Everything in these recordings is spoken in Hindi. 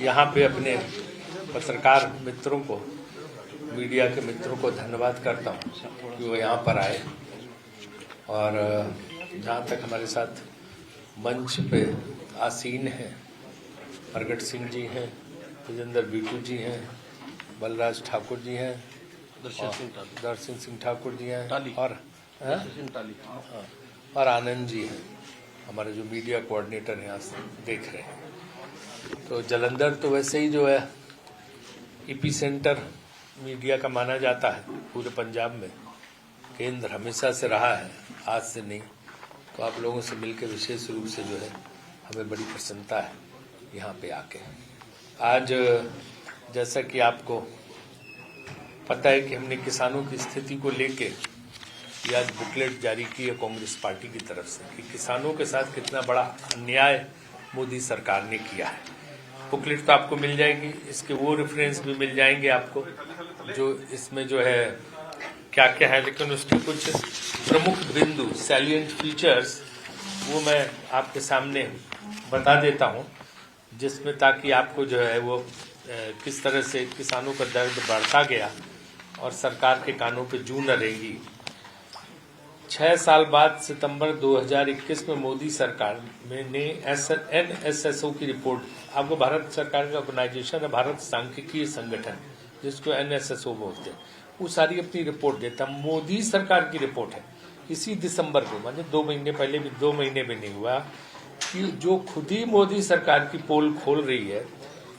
यहाँ पे अपने पत्रकार मित्रों को, मीडिया के मित्रों को धन्यवाद करता हूँ कि वो यहाँ पर आए। और जहाँ तक हमारे साथ मंच पे आसीन हैं, प्रगट सिंह जी हैं, विजेंद्र बीटू जी हैं, बलराज ठाकुर जी हैं, दर्शन सिंह ठाकुर जी हैं और आनंद जी हैं, हमारे जो मीडिया कोऑर्डिनेटर यहाँ से देख रहे हैं। तो जालंधर तो वैसे ही जो है ईपी सेंटर मीडिया का माना जाता है पूरे पंजाब में, केंद्र हमेशा से रहा है, आज से नहीं। तो आप लोगों से मिलकर विशेष रूप से जो है हमें बड़ी प्रसन्नता है यहाँ पे आके। आज जैसा कि आपको पता है कि हमने किसानों की स्थिति को लेके ये आज बुकलेट जारी की है कांग्रेस पार्टी की तरफ से कि किसानों के साथ कितना बड़ा अन्याय मोदी सरकार ने किया है। बुकलेट तो आपको मिल जाएगी, इसके वो रेफरेंस भी मिल जाएंगे आपको जो इसमें जो है क्या क्या है, लेकिन उसके कुछ प्रमुख बिंदु सैलिएंट फीचर्स वो मैं आपके सामने बता देता हूं, जिसमें ताकि आपको जो है वो किस तरह से किसानों का दर्द बढ़ता गया और सरकार के कानों पे जूं न रहेगी। 6 साल बाद सितंबर 2021 में मोदी सरकार ने NSSO की रिपोर्ट, आपको भारत सरकार का ऑर्गेनाइजेशन है भारत सांख्यिकीय संगठन जिसको NSSO बोलते हैं, वो सारी अपनी रिपोर्ट देता। मोदी सरकार की रिपोर्ट है इसी दिसंबर को, माने 2 महीने पहले भी, 2 महीने भी नहीं हुआ कि जो खुद ही मोदी सरकार की पोल खोल रही है।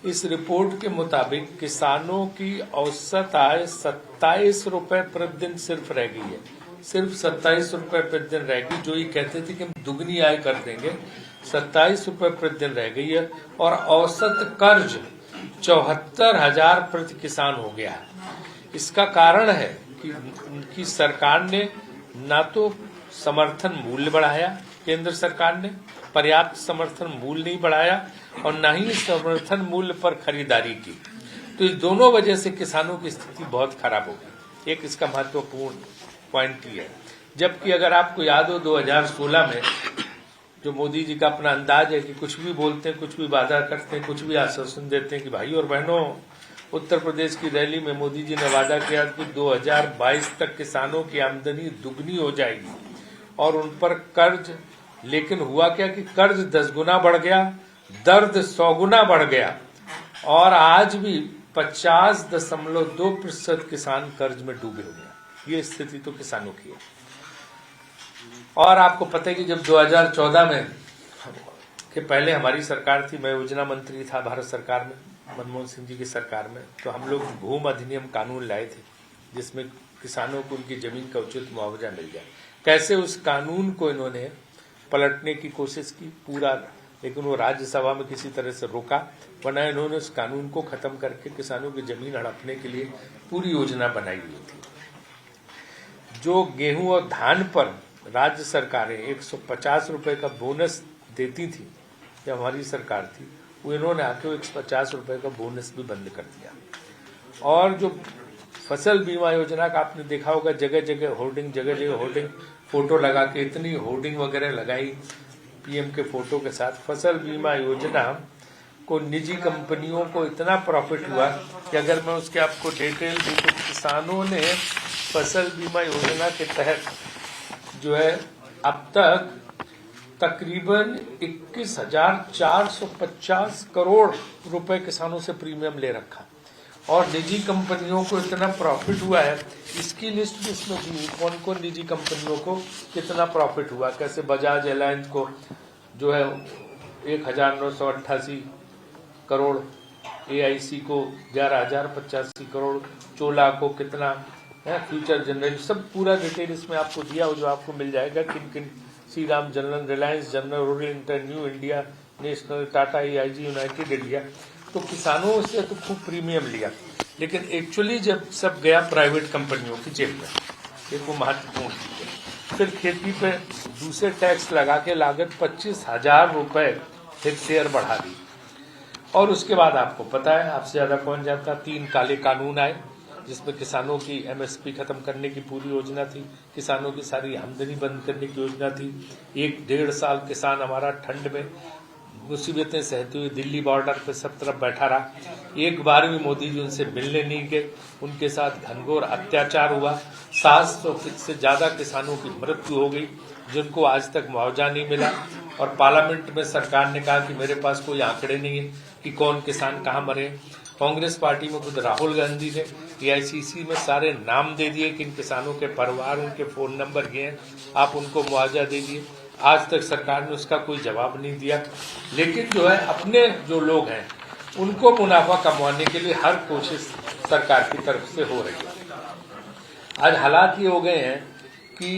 इस रिपोर्ट के मुताबिक किसानों की औसत आय 27 रुपए प्रतिदिन सिर्फ रह गई है, सिर्फ 27 रुपए प्रतिदिन रह गई। जो ये कहते थे कि हम दुगनी आय कर देंगे, 27 रुपए प्रतिदिन रह गई है। और औसत कर्ज 74,000 प्रति किसान हो गया है। इसका कारण है कि उनकी सरकार ने ना तो समर्थन मूल्य बढ़ाया, केंद्र सरकार ने पर्याप्त समर्थन मूल्य नहीं बढ़ाया और न ही समर्थन मूल्य पर खरीदारी की। तो इस दोनों वजह से किसानों की स्थिति बहुत खराब हो गई। एक इसका महत्वपूर्ण पॉइंट ही है। जबकि अगर आपको याद हो 2016 में जो मोदी जी का अपना अंदाज है कि कुछ भी बोलते हैं, कुछ भी वादा करते हैं, कुछ भी आश्वासन देते हैं कि भाई और बहनों, उत्तर प्रदेश की रैली में मोदी जी ने वादा किया कि 2022 तक किसानों की आमदनी दुगनी हो जाएगी और उन पर कर्ज, लेकिन हुआ क्या कि कर्ज 10 गुना बढ़ गया, दर्द 100 गुना बढ़ गया और आज भी 50.2% किसान कर्ज में डूबे हुए हैं। ये स्थिति तो किसानों की है। और आपको पता है कि जब 2014 में के पहले हमारी सरकार थी, मैं योजना मंत्री था भारत सरकार में, मनमोहन सिंह जी की सरकार में, तो हम लोग भूमि अधिनियम कानून लाए थे जिसमें किसानों को उनकी जमीन का उचित मुआवजा मिल जाए। कैसे उस कानून को इन्होंने पलटने की कोशिश की पूरा, लेकिन वो राज्यसभा में किसी तरह से रोका, वरना इन्होंने उस कानून को खत्म करके किसानों की जमीन हड़पने के लिए पूरी योजना बनाई हुई थी। जो गेहूं और धान पर राज्य सरकारें 150 रुपए का बोनस देती थी जब हमारी सरकार थी, वो इन्होंने आके 150 रुपए का बोनस भी बंद कर दिया। और जो फसल बीमा योजना का आपने देखा होगा, जगह जगह होर्डिंग, जगह जगह होर्डिंग, फोटो लगा के इतनी होर्डिंग वगैरह लगाई पीएम के फोटो के साथ। फसल बीमा योजना को निजी कंपनियों को इतना प्रॉफिट हुआ कि अगर मैं उसके आपको डिटेल दूं तो किसानों ने फसल बीमा योजना के तहत जो है अब तक तकरीबन 21,450 करोड़ रुपए किसानों से प्रीमियम ले रखा और निजी कंपनियों को इतना प्रॉफिट हुआ है। इसकी लिस्ट भी इसमें दी, कौन कौन निजी कंपनियों को कितना प्रॉफिट हुआ। कैसे बजाज एलायंस को जो है 1,988 करोड़, AIC को 11,085 करोड़, चोला को कितना है, फ्यूचर जनरल, सब पूरा डिटेल इसमें आपको दिया हो, जो आपको मिल जाएगा किन किन, Shri Ram general, Reliance general, oriental, new India, national, Tata, AIG, United India. तो किसानों से तो खूब प्रीमियम लिया, लेकिन एक्चुअली जब सब गया प्राइवेट कंपनियों की जेब में, एक वो महत्वपूर्ण चीज है। फिर खेती पे दूसरे टैक्स लगा के लागत 25,000 रुपए हेक्टेयर बढ़ा दी। और उसके बाद आपको पता है, आपसे ज्यादा कौन जानता, 3 काले कानून आए जिसमें किसानों की MSP खत्म करने की पूरी योजना थी, किसानों की सारी आमदनी बंद करने की योजना थी। 1-1.5 साल किसान हमारा ठंड में मुसीबतें सहते हुए दिल्ली बॉर्डर पे सब तरफ बैठा रहा। एक बार भी मोदी जी उनसे मिलने नहीं गए। उनके साथ घनघोर अत्याचार हुआ। 700 से ज्यादा किसानों की मृत्यु हो गई, जिनको आज तक मुआवजा नहीं मिला। और पार्लियामेंट में सरकार ने कहा कि मेरे पास कोई आंकड़े नहीं है कि कौन किसान कहाँ मरे। कांग्रेस पार्टी में खुद राहुल गांधी ने AICC में सारे नाम दे दिए कि इन किसानों के परिवार, उनके फोन नंबर ये हैं, आप उनको मुआवजा दे दिए। आज तक सरकार ने उसका कोई जवाब नहीं दिया। लेकिन जो है अपने जो लोग हैं उनको मुनाफा कमाने के लिए हर कोशिश सरकार की तरफ से हो रही है। आज हालात ये हो गए हैं कि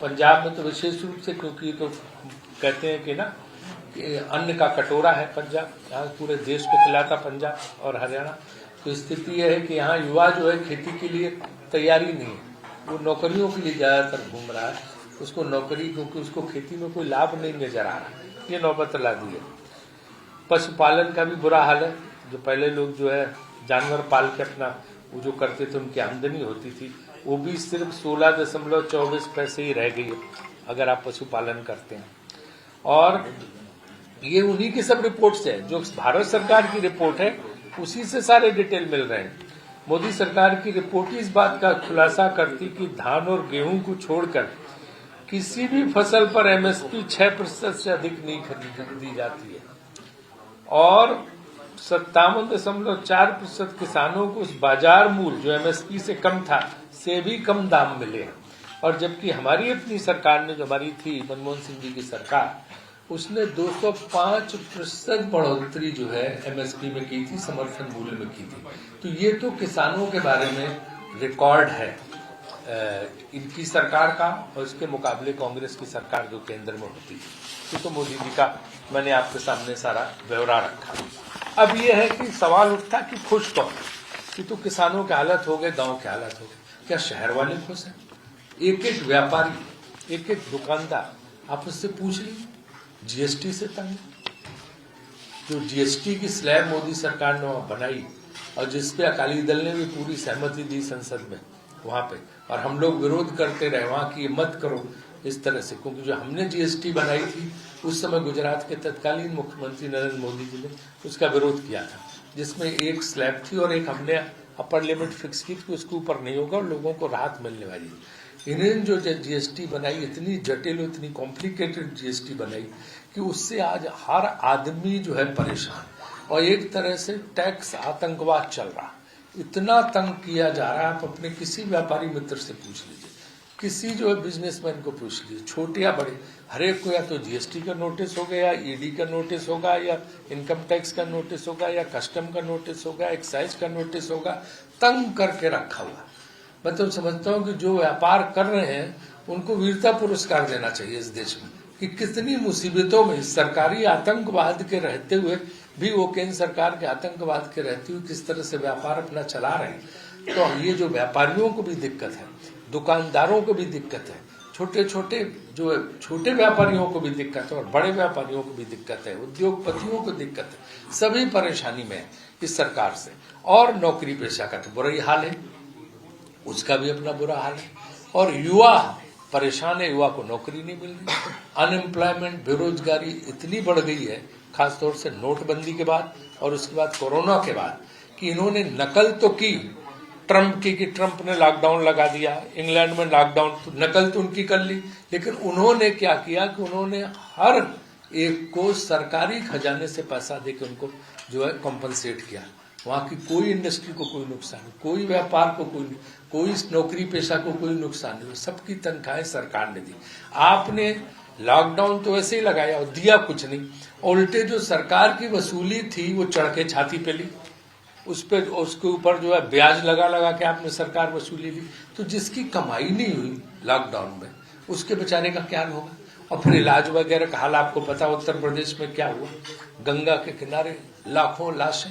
पंजाब में तो विशेष रूप से, क्योंकि तो कहते हैं कि ना कि अन्न का कटोरा है पंजाब, यहाँ पूरे देश को खिलाता पंजाब और हरियाणा। तो स्थिति यह है कि यहाँ युवा जो है खेती के लिए तैयारी नहीं है, वो नौकरियों के लिए ज्यादातर घूम रहा है। उसको नौकरी, क्योंकि उसको खेती में कोई लाभ नहीं नजर आ रहा, ये नौबत ला दी है। पशुपालन का भी बुरा हाल है। जो पहले लोग जो है जानवर पाल के अपना वो जो करते थे, उनकी आमदनी होती थी, वो भी सिर्फ 16.24 पैसे ही रह गई है अगर आप पशुपालन करते हैं। और ये उन्हीं की सब रिपोर्ट से है, जो भारत सरकार की रिपोर्ट है उसी से सारे डिटेल मिल रहे हैं। मोदी सरकार की रिपोर्ट इस बात का खुलासा करती कि धान और गेहूं को छोड़कर किसी भी फसल पर MSP 6% से अधिक नहीं खरीदी जाती है और 57.4% किसानों को उस बाजार मूल्य जो MSP से कम था से भी कम दाम मिले। और जबकि हमारी अपनी सरकार ने, जो हमारी थी मनमोहन सिंह जी की सरकार, उसने 205% बढ़ोतरी जो है MSP में की थी, समर्थन मूल्य में की थी। तो ये तो किसानों के बारे में रिकॉर्ड है इनकी सरकार का, और इसके मुकाबले कांग्रेस की सरकार जो केंद्र में होती थी। तो मोदी जी का मैंने आपके सामने सारा ब्यौरा रखा। अब ये है कि सवाल उठता कि खुश कौन, कि तो किसानों के हालत हो गए, गांव के हालत हो गए, क्या शहर वाले खुश हैं? एक एक व्यापारी, एक एक दुकानदार, आप उससे पूछ लीजिए। GST से तंग, जो GST की स्लैब मोदी सरकार ने वहां बनाई और जिसपे अकाली दल ने भी पूरी सहमति दी संसद में वहां पे, और हम लोग विरोध करते रहे वहां की मत करो इस तरह से, क्योंकि जो हमने GST बनाई थी उस समय गुजरात के तत्कालीन मुख्यमंत्री नरेंद्र मोदी जी ने उसका विरोध किया था, जिसमें एक स्लैब थी और एक हमने अपर लिमिट फिक्स की थी, उसके ऊपर नहीं होगा और लोगों को राहत मिलने वाली। इन्होंने जो GST बनाई, इतनी जटिल, इतनी कॉम्प्लिकेटेड GST बनाई कि उससे आज हर आदमी जो है परेशान, और एक तरह से टैक्स आतंकवाद चल रहा, इतना तंग किया जा रहा है। आप अपने किसी व्यापारी मित्र से पूछ लीजिए, किसी जो है बिजनेसमैन को पूछ लीजिए, छोटे या बड़े, हर एक को या तो GST का नोटिस होगा, या ED का नोटिस होगा, या इनकम टैक्स का नोटिस होगा, या कस्टम का नोटिस होगा, एक्साइज का नोटिस होगा, तंग करके रखा हुआ। मैं तो समझता हूँ कि जो व्यापार कर रहे हैं उनको वीरता पुरस्कार देना चाहिए इस देश में, कि कितनी मुसीबतों में सरकारी आतंकवाद के रहते हुए भी, वो केंद्र सरकार के आतंकवाद के रहते हुए किस तरह से व्यापार अपना चला रहे हैं। तो ये जो व्यापारियों को भी दिक्कत है, दुकानदारों को भी दिक्कत है, छोटे छोटे व्यापारियों को भी दिक्कत है, और बड़े व्यापारियों को भी दिक्कत है, उद्योगपतियों को दिक्कत है, सभी परेशानी में है इस सरकार से। और नौकरी पेशा का तो बुरा ही हाल है, उसका भी अपना बुरा हाल है, और युवा परेशान है, युवा को नौकरी नहीं मिल रही। अनएम्प्लॉयमेंट, बेरोजगारी इतनी बढ़ गई है, खासतौर से नोटबंदी के बाद और उसके बाद कोरोना के बाद, कि इन्होंने नकल तो की ट्रंप की, कि ट्रंप ने लॉकडाउन लगा दिया, इंग्लैंड में लॉकडाउन, तो नकल तो उनकी कर ली, लेकिन उन्होंने क्या किया कि उन्होंने हर एक को सरकारी खजाने से पैसा देकर उनको जो है कॉम्पनसेट किया। वहां की कोई इंडस्ट्री को कोई नुकसान नहीं, कोई व्यापार को कोई नौकरी पेशा को कोई नुकसान नहीं, सबकी तनख्वाहें सरकार ने दी। आपने लॉकडाउन तो ऐसे ही लगाया और दिया कुछ नहीं, उल्टे जो सरकार की वसूली थी वो चढ़ के छाती पे ली, उसके ऊपर जो है ब्याज लगा के आपने सरकार वसूली ली। तो जिसकी कमाई नहीं हुई लॉकडाउन में, उसके बेचारे का क्या होगा? और फिर इलाज वगैरह का हाल आपको पता, उत्तर प्रदेश में क्या हुआ, गंगा के किनारे लाखों लाशें,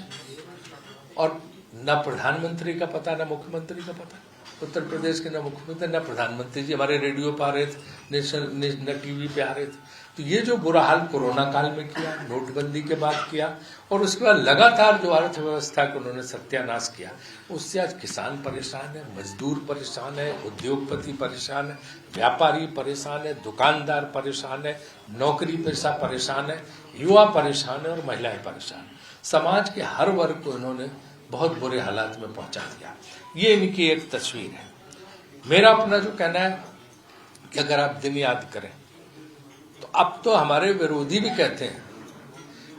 और न प्रधानमंत्री का पता न मुख्यमंत्री का पता। उत्तर प्रदेश के न मुख्यमंत्री न प्रधानमंत्री जी हमारे रेडियो पे आ रहे थे, न टीवी पे आ रहे थे। तो ये जो बुरा हाल कोरोना काल में किया, नोटबंदी के बाद किया, और उसके बाद लगातार जो अर्थव्यवस्था को उन्होंने सत्यानाश किया, उससे आज किसान परेशान है, मजदूर परेशान है, उद्योगपति परेशान है, व्यापारी परेशान है, दुकानदार परेशान है, नौकरी पेशा परेशान है, युवा परेशान है और महिलाएं परेशान। समाज के हर वर्ग को इन्होंने बहुत बुरे हालात में पहुंचा दिया। ये इनकी एक तस्वीर है। मेरा अपना जो कहना है कि अगर आप दिन याद करें तो अब तो हमारे विरोधी भी कहते हैं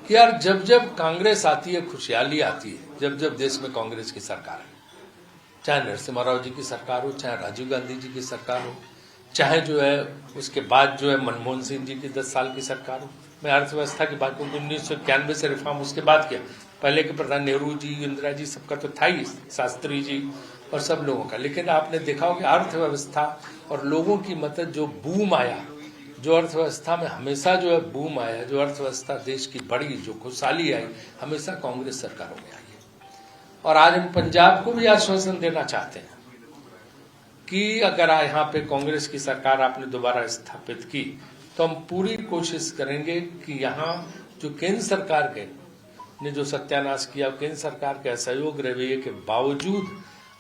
कि यार जब जब कांग्रेस आती है खुशहाली आती है, जब जब देश में कांग्रेस की सरकार है, चाहे नरसिम्हा राव जी की सरकार हो, चाहे राजीव गांधी जी की सरकार हो, चाहे जो है उसके बाद जो है मनमोहन सिंह जी की 10 साल की सरकार हो। मैं अर्थव्यवस्था की बात करूँ, 1991 से रिफॉर्म उसके बाद किया, पहले के प्रधान नेहरू जी, इंदिरा जी, सबका तो था ही, शास्त्री जी और सब लोगों का। लेकिन आपने देखा हो कि अर्थव्यवस्था और लोगों की मदद जो बूम आया, जो अर्थव्यवस्था में हमेशा जो है बूम आया, जो अर्थव्यवस्था देश की बढ़ी, जो खुशहाली आई, हमेशा कांग्रेस सरकारों में आई है। और आज हम पंजाब को भी आश्वासन देना चाहते हैं कि अगर यहाँ पे कांग्रेस की सरकार आपने दोबारा स्थापित की तो हम पूरी कोशिश करेंगे कि यहाँ जो केंद्र सरकार के ने जो सत्यानाश किया, केंद्र सरकार के असहयोग रवैये के बावजूद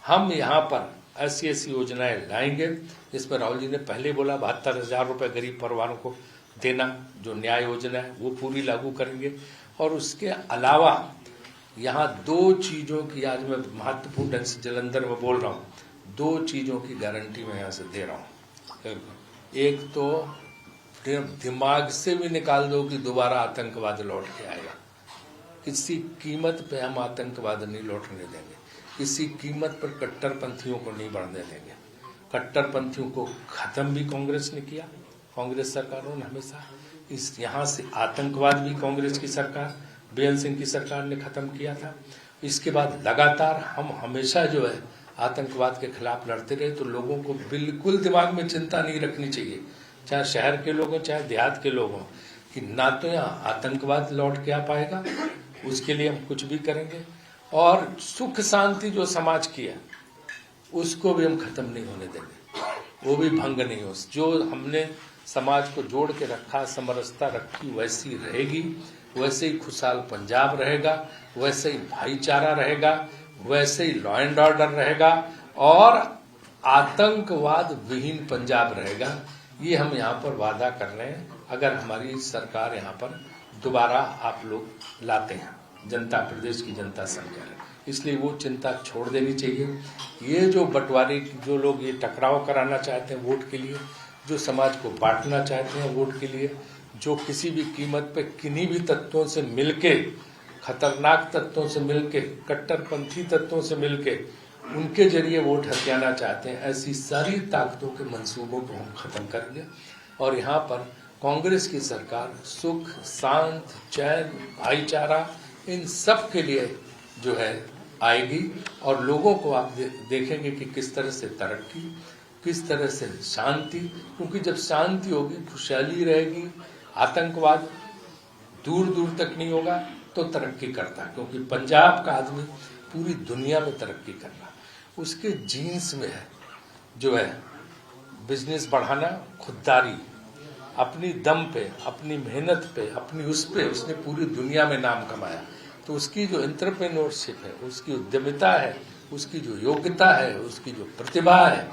हम यहाँ पर ऐसी योजनाएं लाएंगे जिसमें राहुल जी ने पहले बोला 72,000 रुपए गरीब परिवारों को देना, जो न्याय योजना है वो पूरी लागू करेंगे। और उसके अलावा यहाँ 2 चीजों की आज मैं महत्वपूर्ण ढंग से जलंधर में बोल रहा हूँ, 2 चीजों की गारंटी मैं यहाँ से दे रहा हूँ। एक तो दिमाग से भी निकाल दो कि दोबारा आतंकवाद लौट के आएगा। किसी कीमत पे हम आतंकवाद नहीं लौटने देंगे, किसी कीमत पर कट्टरपंथियों को नहीं बढ़ने देंगे। कट्टरपंथियों को खत्म भी कांग्रेस ने किया, कांग्रेस सरकारों ने हमेशा। इस यहाँ से आतंकवाद भी कांग्रेस की सरकार, बेअंत सिंह की सरकार ने खत्म किया था। इसके बाद लगातार हम हमेशा जो है आतंकवाद के खिलाफ लड़ते रहे। तो लोगों को बिल्कुल दिमाग में चिंता नहीं रखनी चाहिए, चाहे शहर के लोग हों चाहे देहात के लोग हों, कि ना तो यहाँ आतंकवाद लौट के आ पाएगा, उसके लिए हम कुछ भी करेंगे। और सुख शांति जो समाज की है उसको भी हम खत्म नहीं होने देंगे, वो भी भंग नहीं हो। जो हमने समाज को जोड़ के रखा, समरसता रखी, वैसी रहेगी, वैसे ही खुशहाल पंजाब रहेगा, वैसे ही भाईचारा रहेगा, वैसे ही लॉ एंड ऑर्डर रहेगा और आतंकवाद विहीन पंजाब रहेगा। ये हम यहाँ पर वादा कर रहे हैं अगर हमारी सरकार यहाँ पर दोबारा आप लोग लाते हैं, जनता, प्रदेश की जनता समझा है। इसलिए वो चिंता छोड़ देनी चाहिए। ये जो बंटवारे, जो लोग ये टकराव कराना चाहते हैं वोट के लिए, जो समाज को बांटना चाहते हैं वोट के लिए, जो किसी भी कीमत पे किन्हीं भी तत्वों से मिलके, खतरनाक तत्वों से मिलके, कट्टरपंथी तत्वों से मिलके उनके जरिए वोट हथियाना चाहते हैं, ऐसी सारी ताकतों के मंसूबों को हम खत्म करेंगे। और यहाँ पर कांग्रेस की सरकार सुख, शांत, चैन, भाईचारा इन सब के लिए जो है आएगी। और लोगों को आप देखेंगे कि किस तरह से तरक्की, किस तरह से शांति, क्योंकि जब शांति होगी, खुशहाली रहेगी, आतंकवाद दूर दूर तक नहीं होगा तो तरक्की करता है। क्योंकि पंजाब का आदमी पूरी दुनिया में तरक्की कर रहा, उसके जीन्स में है जो है बिजनेस बढ़ाना, खुददारी, अपनी दम पे, अपनी मेहनत पे, अपनी उस पे उसने पूरी दुनिया में नाम कमाया। तो उसकी जो एंटरप्रेन्योरशिप है, उसकी उद्यमिता है, उसकी जो योग्यता है, उसकी जो प्रतिभा है,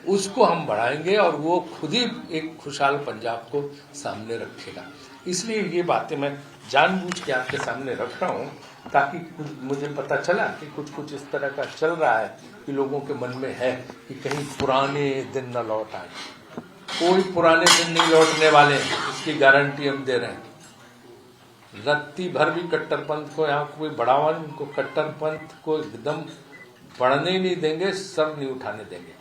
उसको हम बढ़ाएंगे और वो खुद ही एक खुशहाल पंजाब को सामने रखेगा। इसलिए ये बातें मैं जानबूझ के आपके सामने रख रहा हूँ ताकि मुझे पता चला कि कुछ इस तरह का चल रहा है कि लोगों के मन में है कि कहीं पुराने दिन न लौट आए। कोई पुराने दिन नहीं लौटने वाले, इसकी गारंटी हम दे रहे हैं। रत्ती भर भी कट्टरपंथ को यहाँ कोई बढ़ावा नहीं, उनको कट्टरपंथ को एकदम बढ़ने ही नहीं देंगे, सर नहीं उठाने देंगे,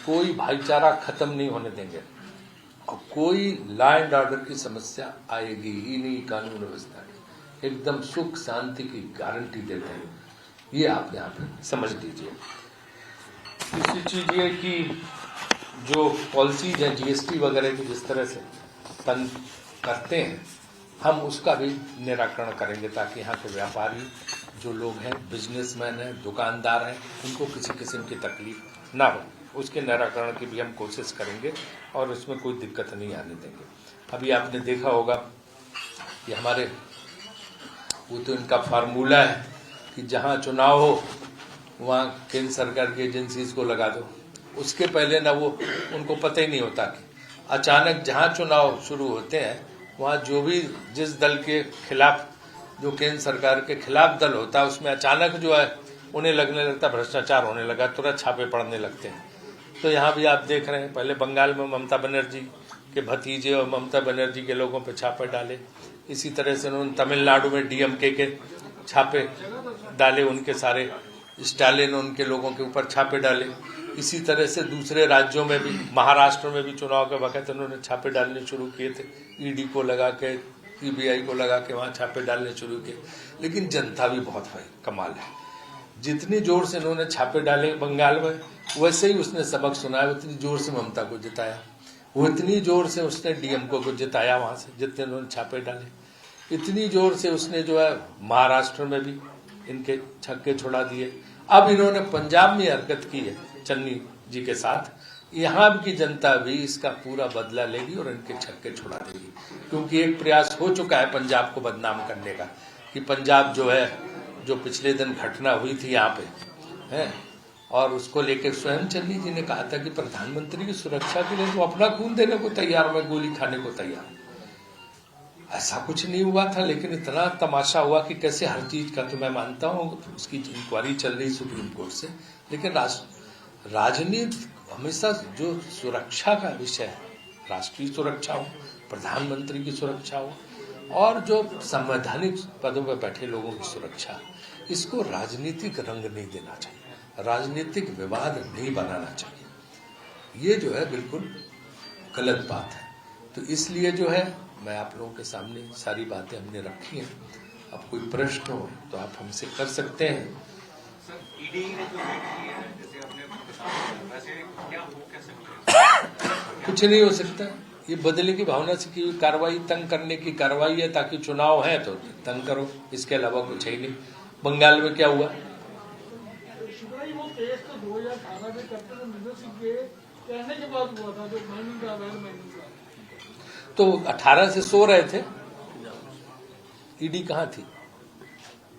कोई भाईचारा खत्म नहीं होने देंगे और कोई लॉ एंड ऑर्डर की समस्या आएगी ही नहीं। कानून व्यवस्था की एकदम सुख शांति की गारंटी देते हैं, ये आप यहाँ पे समझ लीजिए। दूसरी चीज ये कि जो पॉलिसीज है जीएसटी वगैरह की जिस तरह से तंग करते हैं, हम उसका भी निराकरण करेंगे ताकि यहाँ के व्यापारी जो लोग हैं, बिजनेसमैन हैं, दुकानदार हैं, उनको किसी किस्म की तकलीफ ना हो, उसके निराकरण की भी हम कोशिश करेंगे और उसमें कोई दिक्कत नहीं आने देंगे। अभी आपने देखा होगा कि हमारे वो तो इनका फार्मूला है कि जहाँ चुनाव हो वहाँ केंद्र सरकार की एजेंसीज को लगा दो। उसके पहले ना वो उनको पता ही नहीं होता कि अचानक जहाँ चुनाव शुरू होते हैं वहाँ जो भी जिस दल के खिलाफ, जो केंद्र सरकार के खिलाफ दल होता है, उसमें अचानक जो है उन्हें लगने लगता भ्रष्टाचार होने लगा, तुरंत छापे पड़ने लगते हैं। तो यहाँ भी आप देख रहे हैं, पहले बंगाल में ममता बनर्जी के भतीजे और ममता बनर्जी के लोगों पर छापे डाले, इसी तरह से उन्होंने तमिलनाडु में डीएमके के छापे डाले, उनके सारे स्टालिन उनके लोगों के ऊपर छापे डाले। इसी तरह से दूसरे राज्यों में भी, महाराष्ट्र में भी चुनाव के वक्त उन्होंने छापे डालने शुरू किए थे, ईडी को लगा के, सीबीआई को लगा के वहाँ छापे डालने शुरू किए। लेकिन जनता भी बहुत भाई कमाल है, जितनी जोर से इन्होंने छापे डाले बंगाल में, वैसे ही उसने सबक सुनाया, उतनी जोर से ममता को जिताया, वो इतनी जोर से उसने डीएमके को जिताया वहां से, जितने उन्होंने छापे डाले, इतनी जोर से उसने जो है महाराष्ट्र में भी इनके छक्के छुड़ा दिए। अब इन्होंने पंजाब में हरकत की है चन्नी जी के साथ, यहाँ की जनता भी इसका पूरा बदला लेगी और इनके छक्के छुड़ा देगी, क्योंकि एक प्रयास हो चुका है पंजाब को बदनाम करने का कि पंजाब जो है, जो पिछले दिन घटना हुई थी यहाँ पे है, और उसको लेकर स्वयं चन्नी जी ने कहा था कि प्रधानमंत्री की सुरक्षा के लिए तो अपना खून देने को तैयार, मैं गोली खाने को तैयार। ऐसा कुछ नहीं हुआ था, लेकिन इतना तमाशा हुआ कि कैसे हर चीज का, तो मैं मानता हूँ उसकी इंक्वायरी चल रही सुप्रीम कोर्ट से, लेकिन राजनीति हमेशा जो सुरक्षा का विषय है, राष्ट्रीय सुरक्षा हो, प्रधानमंत्री की सुरक्षा हो, और जो संवैधानिक पदों पर बैठे लोगों की सुरक्षा, इसको राजनीतिक रंग नहीं देना चाहिए, राजनीतिक विवाद नहीं बनाना चाहिए। ये जो है बिल्कुल गलत बात है। तो इसलिए जो है मैं आप लोगों के सामने सारी बातें हमने रखी हैं। अब कोई प्रश्न हो तो आप हमसे कर सकते हैं। कुछ नहीं हो सकता, ये बदले की भावना से की कार्रवाई, तंग करने की कार्रवाई है, ताकि चुनाव है तो तंग करो, इसके अलावा कुछ है ही नहीं। बंगाल में क्या हुआ? तो 18 से सो रहे थे, ईडी कहाँ थी?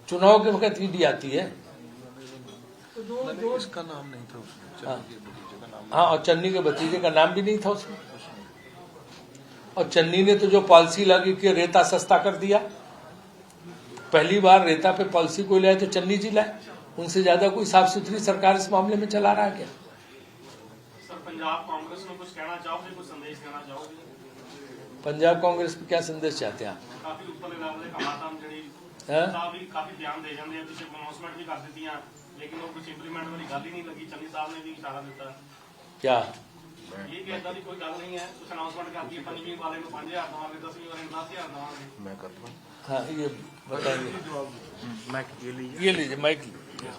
चुनाव के वक्त ईडी आती है। इसका नाम नहीं था उसमें, हाँ, और चन्नी के भतीजे का नाम भी नहीं था उसमें। और चन्नी ने तो जो पॉलिसी लगी कि रेता सस्ता कर दिया, पहली बार रेता पे पॉलिसी कोई लाए तो चन्नी जी लाए। उनसे ज्यादा कोई साफ सुथरी सरकार इस मामले में चला रहा है क्या? सर, पंजाब कांग्रेस को कुछ कहना चाहोगे, कुछ संदेश देना चाहोगे? पंजाब कांग्रेस पे क्या संदेश चाहते हैं आप? काफी ऊपर लेवल ਦੇ ਹਾਲਾਤਾਂ ਜਿਹੜੀ ਸਾਹਿਬ ਵੀ ਕਾਫੀ ਬਿਆਨ ਦੇ ਜਾਂਦੇ ਆ, ਤੁਸੀਂ ਅਨਾਉਂਸਮੈਂਟ ਵੀ ਕਰ ਦਿੱਤੀਆਂ, लेकिन वो कुछ इंप्लीमेंट वाली गल ही नहीं लगी। चन्नी साहब ने भी इशारा दिता क्या ये कि ऐसा भी कोई गल नहीं है, कुछ अनाउंसमेंट कर दी, 5वीं वाले को 5000 देवांगे, 10वीं वाले को 10000 देवांगे। मैं कर दूं। हाँ, ये बताइए। मैं ये लीजिए माइक लीजिए।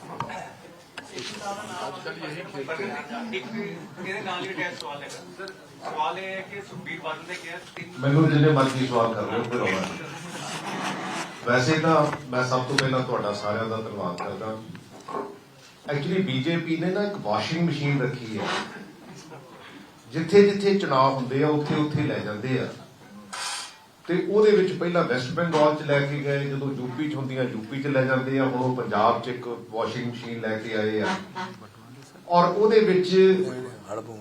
आजकल यही खेलते हैं। मेरे नाल ही अटैच सवाल है सर, सवाल है कि सुखबीर बादल ने कहा ਮੈਨੂੰ ਜਿੰਨੇ ਮਰਜ਼ੀ ਸਵਾਲ ਕਰ ਲਓ, ਕੋਈ ਰੌਲਾ ਨਹੀਂ। ਵੈਸੇ ਤਾਂ ਮੈਂ ਸਭ ਤੋਂ ਪਹਿਲਾਂ ਤੁਹਾਡਾ ਸਾਰਿਆਂ ਦਾ ਧੰਨਵਾਦ ਕਰਦਾ। ਐਕਚੁਅਲੀ ਬੀਜੇਪੀ ਨੇ ਨਾ ਇੱਕ ਵਾਸ਼ਿੰਗ ਮਸ਼ੀਨ ਰੱਖੀ ਹੈ, ਜਿੱਥੇ ਜਿੱਥੇ ਚੁਣਾਵ ਹੁੰਦੇ ਆ ਉੱਥੇ ਉੱਥੇ ਲੈ ਜਾਂਦੇ ਆ, ਤੇ ਉਹਦੇ ਵਿੱਚ ਪਹਿਲਾਂ ਵੈਸਟ ਬੰਗਾਲ 'ਚ ਲੈ ਕੇ ਗਏ, ਜਦੋਂ ਯੂਪੀ 'ਚ ਹੁੰਦੀਆਂ ਯੂਪੀ 'ਚ ਲੈ ਜਾਂਦੇ ਆ, ਹੁਣ ਉਹ ਪੰਜਾਬ 'ਚ ਇੱਕ ਵਾਸ਼ਿੰਗ ਮਸ਼ੀਨ ਲੈ ਕੇ ਆਏ ਆ। ਔਰ ਉਹਦੇ ਵਿੱਚ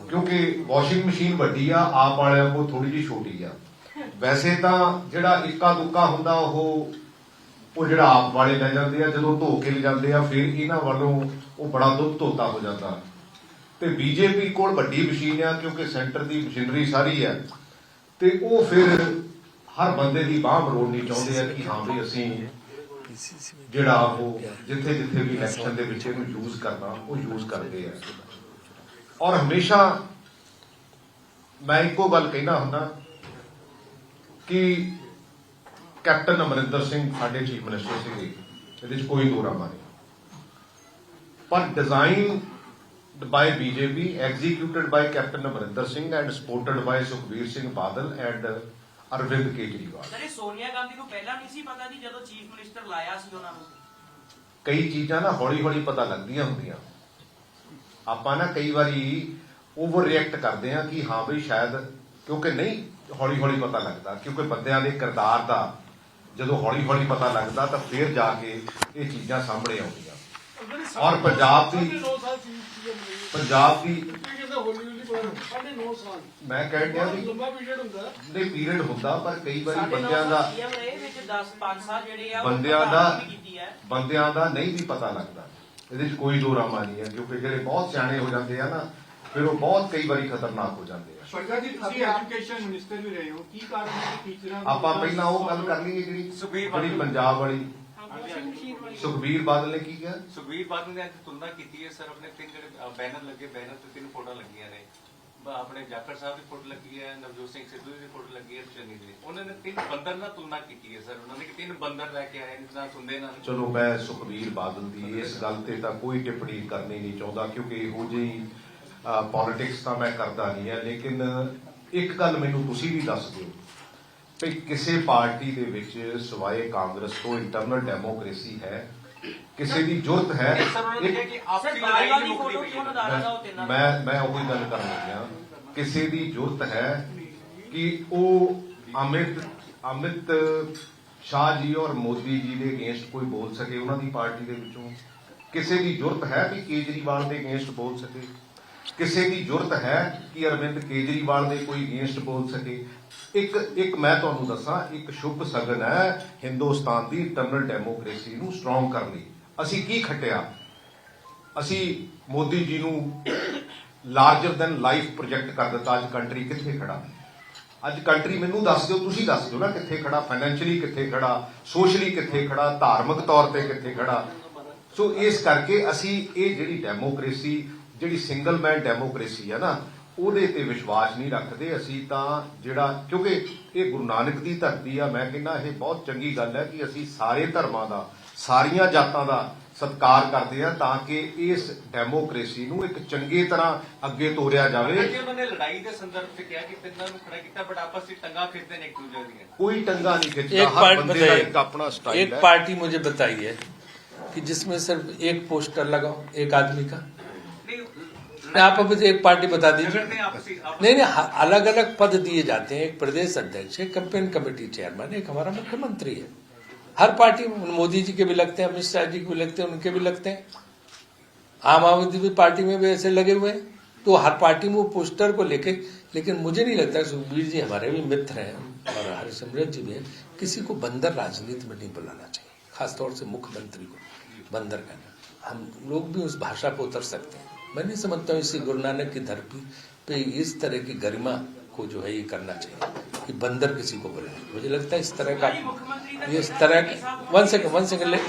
ਕਿਉਂਕਿ ਵਾਸ਼ਿੰਗ ਮਸ਼ੀਨ ਵੱਡੀ ਆ, ਆਪ ਵਾਲਿਆਂ ਕੋਲ ਥੋੜੀ ਜਿਹੀ ਛੋਟੀ ਆ। ਵੈਸੇ ਤਾਂ ਜਿਹੜਾ ਇੱਕਾ ਦੁੱਕਾ ਹੁੰਦਾ ਉਹ ਜਿਹੜਾ ਆਪ ਵਾਲੇ ਲੈ ਜਾਂਦੇ ਆ, ਜਦੋਂ ਧੋ ਕੇ ਲੈ ਜਾਂਦੇ ਆ ਫਿਰ ਇਹਨਾਂ ਵੱਲੋਂ ਉਹ ਬੜਾ ਦੁੱਧ ਧੋਤਾ ਹੋ ਜਾਂਦਾ। ਤੇ ਬੀਜੇਪੀ ਕੋਲ ਵੱਡੀ ਮਸ਼ੀਨ ਆ, ਕਿਉਂਕਿ ਸੈਂਟਰ ਦੀ ਮਸ਼ੀਨਰੀ ਸਾਰੀ ਆ, ਤੇ ਉਹ ਫਿਰ ਹਰ ਬੰਦੇ ਦੀ ਬਾਂਹ ਮਰੋੜਨੀ ਚਾਹੁੰਦੇ ਆ ਕਿ ਹਾਂ ਵੀ ਅਸੀਂ ਜਿਹੜਾ ਉਹ ਜਿੱਥੇ ਜਿੱਥੇ ਵੀ ਇਲੈਕਸ਼ਨ ਦੇ ਵਿੱਚ ਇਹਨੂੰ ਯੂਜ਼ ਕਰਨਾ ਉਹ ਯੂਜ਼ ਕਰਦੇ ਆ। ਔਰ ਹਮੇਸ਼ਾ ਮੈਂ ਇੱਕੋ ਗੱਲ ਕਹਿਣਾ ਹੁੰਦਾ ਕਿ ਕੈਪਟਨ ਅਮਰਿੰਦਰ ਸਿੰਘ ਸਾਡੇ ਚੀਫ ਮਿਨਿਸਟਰ ਸੀਗੇ, ਇਹਦੇ 'ਚ ਕੋਈ ਦੋ ਰਾਮਾ ਨਹੀਂ, ਪਰ design by BJP, executed by Captain Amarinder Singh and supported by Sukhbir Singh Badal and Arvind Kejriwal. Sir, ਇਹ ਸੋਨੀਆ ਗਾਂਧੀ ਨੂੰ ਪਹਿਲਾਂ ਨਹੀਂ ਸੀ ਪਤਾ ਜੀ ਜਦੋਂ ਚੀਫ ਮਿਨਿਸਟਰ ਲਾਇਆ ਸੀ ਉਹਨਾਂ ਨੂੰ? ਕਈ ਚੀਜ਼ਾਂ ਨਾ ਹੌਲੀ ਹੌਲੀ ਪਤਾ ਲੱਗਦੀਆਂ ਹੁੰਦੀਆਂ। ਆਪਾਂ ਨਾ ਕਈ ਵਾਰੀ ਓਵਰ ਰਿਐਕਟ ਕਰਦੇ ਆ ਕਿ ਹਾਂ ਬਈ ਸ਼ਾਇਦ, ਕਿਉਂਕਿ ਨਹੀਂ ਹੌਲੀ ਹੌਲੀ ਪਤਾ ਲੱਗਦਾ, ਕਿਉਂਕਿ ਬੰਦਿਆਂ ਦੇ ਕਿਰਦਾਰ ਦਾ ਜਦੋਂ ਹੌਲੀ ਹੌਲੀ ਪਤਾ ਲੱਗਦਾ ਤਾਂ ਫਿਰ ਜਾ ਕੇ ਇਹ ਚੀਜ਼ਾਂ ਸਾਹਮਣੇ ਆਉਂਦੀਆਂ। ਔਰ ਪੰਜਾਬ ਦੀ ਮੈਂ ਕਹਿ ਰਿਹਾ ਵੀ ਨਹੀਂ ਪੀਰੀਅਡ ਹੁੰਦਾ, ਪਰ ਕਈ ਵਾਰੀ ਬੰਦਿਆਂ ਦਾ ਨਹੀਂ ਵੀ ਪਤਾ ਲੱਗਦਾ। ਇਹਦੇ 'ਚ ਕੋਈ ਦੋ ਰਾਮਾ ਨਹੀਂ ਹੈ, ਕਿਉਂਕਿ ਜਿਹੜੇ ਬਹੁਤ ਸਿਆਣੇ ਹੋ ਜਾਂਦੇ ਆ ਨਾ ਫਿਰ ਉਹ ਬਹੁਤ ਕਈ ਵਾਰੀ ਖਤਰਨਾਕ ਹੋ ਜਾਂਦੇ ਆ। ਸ਼ਰਗਾ ਜੀ ਤੁਸੀਂ ਐਜੂਕੇਸ਼ਨ ਮਿਨਿਸਟਰ ਵੀ ਰਹੇ ਹੋ, ਕੀ ਕਾਰਨ ਹੈ ਕਿ ਟੀਚਰਾਂ ਆਪਾਂ ਪਹਿਲਾਂ ਉਹ ਗੱਲ ਕਰ ਲਈਏ ਜਿਹੜੀ ਪੰਜਾਬ ਵਾਲੀ ਸੁਖਬੀਰ ਬਾਦਲ ਨੇ ਕੀ ਕਿਹਾ? ਸੁਖਬੀਰ ਬਾਦਲ ਨੇ ਅੱਜ ਤੁਲਨਾ ਕੀਤੀ ਹੈ ਸਰ, ਆਪਣੇ 3 ਜਿਹੜੇ ਬੈਨਰ ਲੱਗੇ, ਬੈਨਰ ਤੇ 3 ਫੋਟੋ ਲੱਗੀਆਂ ਨੇ, ਆਪਣੇ ਜਾਖੜ ਸਾਹਿਬ ਦੀ ਫੋਟੋ ਲੱਗੀ ਹੈ, ਨਵਜੋਤ ਸਿੰਘ ਸਿੱਧੂ ਦੀ ਫੋਟੋ ਲੱਗੀ ਹੈ, ਚੰਨੀ ਦੀ। ਉਹਨਾਂ ਨੇ 3 ਬੰਦਰ ਨਾਲ ਤੁਲਨਾ ਕੀਤੀ ਹੈ ਸਰ, ਉਹਨਾਂ ਨੇ ਕਿ 3 ਬੰਦਰ ਲੈ ਕੇ ਆਏ ਨਾ ਸੁਣਦੇ ਨਾ। ਚਲੋ ਮੈਂ ਸੁਖਬੀਰ ਬਾਦਲ ਦੀ ਇਸ ਗੱਲ ਤੇ ਤਾਂ ਕੋਈ ਟਿੱਪਣੀ ਕਰਨੀ ਨਹੀਂ ਚਾਹੁੰਦਾ, ਕਿਉਂਕਿ ਇਹੋ ਜਿਹੀ ਪੋਲਿਟਿਕਸ ਤਾਂ ਮੈਂ ਕਰਦਾ ਨਹੀਂ ਹੈ। ਲੇਕਿਨ ਇੱਕ ਗੱਲ ਮੈਨੂੰ ਤੁਸੀਂ ਵੀ ਦੱਸ ਦਿਓ ਕਿ ਕਿਸੇ ਪਾਰਟੀ ਦੇ ਵਿੱਚ ਸਿਵਾਏ ਕਾਂਗਰਸ ਤੋਂ ਇੰਟਰਨਲ ਡੈਮੋਕ੍ਰੇਸੀ ਹੈ? ਕਿਸੇ ਦੀ ਜ਼ਰੂਰਤ ਹੈ? ਮੈਂ ਉਹੀ ਗੱਲ ਕਰਨ ਲੱਗਿਆ, ਕਿਸੇ ਦੀ ਜ਼ਰੂਰਤ ਹੈ ਕਿ ਉਹ ਅਮਿਤ ਸ਼ਾਹ ਜੀ ਔਰ ਮੋਦੀ ਜੀ ਦੇ ਅਗੇਂਸਟ ਕੋਈ ਬੋਲ ਸਕੇ ਉਹਨਾਂ ਦੀ ਪਾਰਟੀ ਦੇ ਵਿੱਚੋਂ? ਕਿਸੇ ਦੀ ਜ਼ਰੂਰਤ ਹੈ ਕਿ ਕੇਜਰੀਵਾਲ ਦੇ ਅਗੇਂਸਟ ਬੋਲ ਸਕੇ? ਕਿਸੇ ਦੀ ਜ਼ਰੂਰਤ ਹੈ ਕਿ ਅਰਵਿੰਦ ਕੇਜਰੀਵਾਲ ਦੇ ਕੋਈ ਅਗੇਂਸਟ ਬੋਲ ਸਕੇ? ਇੱਕ ਮੈਂ ਤੁਹਾਨੂੰ ਦੱਸਾਂ, ਇੱਕ ਸ਼ੁਭ ਸਗਨ ਹੈ ਹਿੰਦੁਸਤਾਨ ਦੀ ਇੰਟਰਨਲ ਡੈਮੋਕ੍ਰੇਸੀ ਨੂੰ ਸਟਰੋਂਗ ਕਰਨ ਲਈ। ਅਸੀਂ ਕੀ ਖੱਟਿਆ? ਅਸੀਂ ਮੋਦੀ ਜੀ ਨੂੰ ਲਾਰਜਰ ਦੈਨ ਲਾਈਫ ਪ੍ਰੋਜੈਕਟ ਕਰ ਦਿੱਤਾ। ਅੱਜ ਕੰਟਰੀ ਕਿੱਥੇ ਖੜਾ? ਅੱਜ ਕੰਟਰੀ ਮੈਨੂੰ ਦੱਸ ਦਿਓ, ਤੁਸੀਂ ਦੱਸ ਦਿਓ ਨਾ ਕਿੱਥੇ ਖੜਾ? ਫਾਈਨੈਂਸ਼ੀਅਲੀ ਕਿੱਥੇ ਖੜਾ? ਸੋਸ਼ਲੀ ਕਿੱਥੇ ਖੜਾ? ਧਾਰਮਿਕ ਤੌਰ ਤੇ ਕਿੱਥੇ ਖੜਾ? ਸੋ ਇਸ ਕਰਕੇ ਅਸੀਂ ਇਹ ਜਿਹੜੀ ਡੈਮੋਕ੍ਰੇਸੀ, ਜਿਹੜੀ ਸਿੰਗਲ ਮੈਨ ਡੈਮੋਕ੍ਰੇਸੀ ਹੈ ਨਾ, ਉਹਦੇ ਤੇ ਵਿਸ਼ਵਾਸ ਨਹੀਂ ਰੱਖਦੇ ਅਸੀਂ ਤਾਂ। ਜਿਹੜਾ ਕਿਉਂਕਿ ਇਹ ਗੁਰੂ ਨਾਨਕ ਦੀ ਧਰਤੀ ਆ, ਮੈਂ ਕਹਿੰਦਾ ਇਹ ਬਹੁਤ ਚੰਗੀ ਗੱਲ ਹੈ ਕਿ ਅਸੀਂ ਸਾਰੇ ਧਰਮਾਂ ਦਾ, ਸਾਰੀਆਂ ਜਾਤਾਂ ਦਾ ਸਤਿਕਾਰ ਕਰਦੇ ਆ, ਤਾਂ ਕਿ ਇਸ ਡੈਮੋਕ੍ਰੇਸੀ ਨੂੰ ਇੱਕ ਚੰਗੀ ਤਰ੍ਹਾਂ ਅੱਗੇ ਤੋਰਿਆ ਜਾਵੇ। ਉਹਨਾਂ ਨੇ ਲੜਾਈ ਦੇ ਸੰਦਰਭ ਤੇ ਕਿਹਾ ਕਿ ਤਿੰਨਾਂ ਨੂੰ ਖੜਾ ਕੀਤਾ, ਬਟ ਆਪਸ ਵਿੱਚ ਟੰਗਾ ਖਿੱਚਦੇ ਨੇ ਇੱਕ ਦੂਜੇ ਦੀਆਂ। ਕੋਈ ਟੰਗਾ ਨਹੀਂ ਖਿੱਚਦਾ, ਹਰ ਬੰਦੇ ਦਾ ਇੱਕ ਆਪਣਾ स्टाइल है। एक पार्टी मुझे बताई है कि जिसमें सिर्फ एक पोस्टर लगाओ एक आदमी का। आप मुझे एक पार्टी बता दीजिए। नहीं, अलग अलग पद दिए जाते हैं। एक प्रदेश अध्यक्ष, एक कैंपेन कमेटी चेयरमैन, एक हमारा मुख्यमंत्री है। हर पार्टी, मोदी जी के भी लगते हैं, अमित शाह जी के भी लगते हैं, उनके भी लगते हैं, आम आदमी पार्टी में भी ऐसे लगे हुए हैं। तो हर पार्टी में वो पोस्टर को लेके, लेकिन मुझे नहीं लगता, सुखबीर जी हमारे भी मित्र हैं और हरिसिमरत जी भी हैं, किसी को बंदर राजनीति में नहीं बुलाना चाहिए, खासतौर से मुख्यमंत्री को बंदर कहना। हम लोग भी उस भाषा पर उतर सकते हैं। मैं नहीं समझता हूँ इसी गुरु नानक की धरती पे इस तरह की गरिमा को जो है ये करना चाहिए कि बंदर किसी को बोले। मुझे लगता है इस तरह का, इस तरह का, one second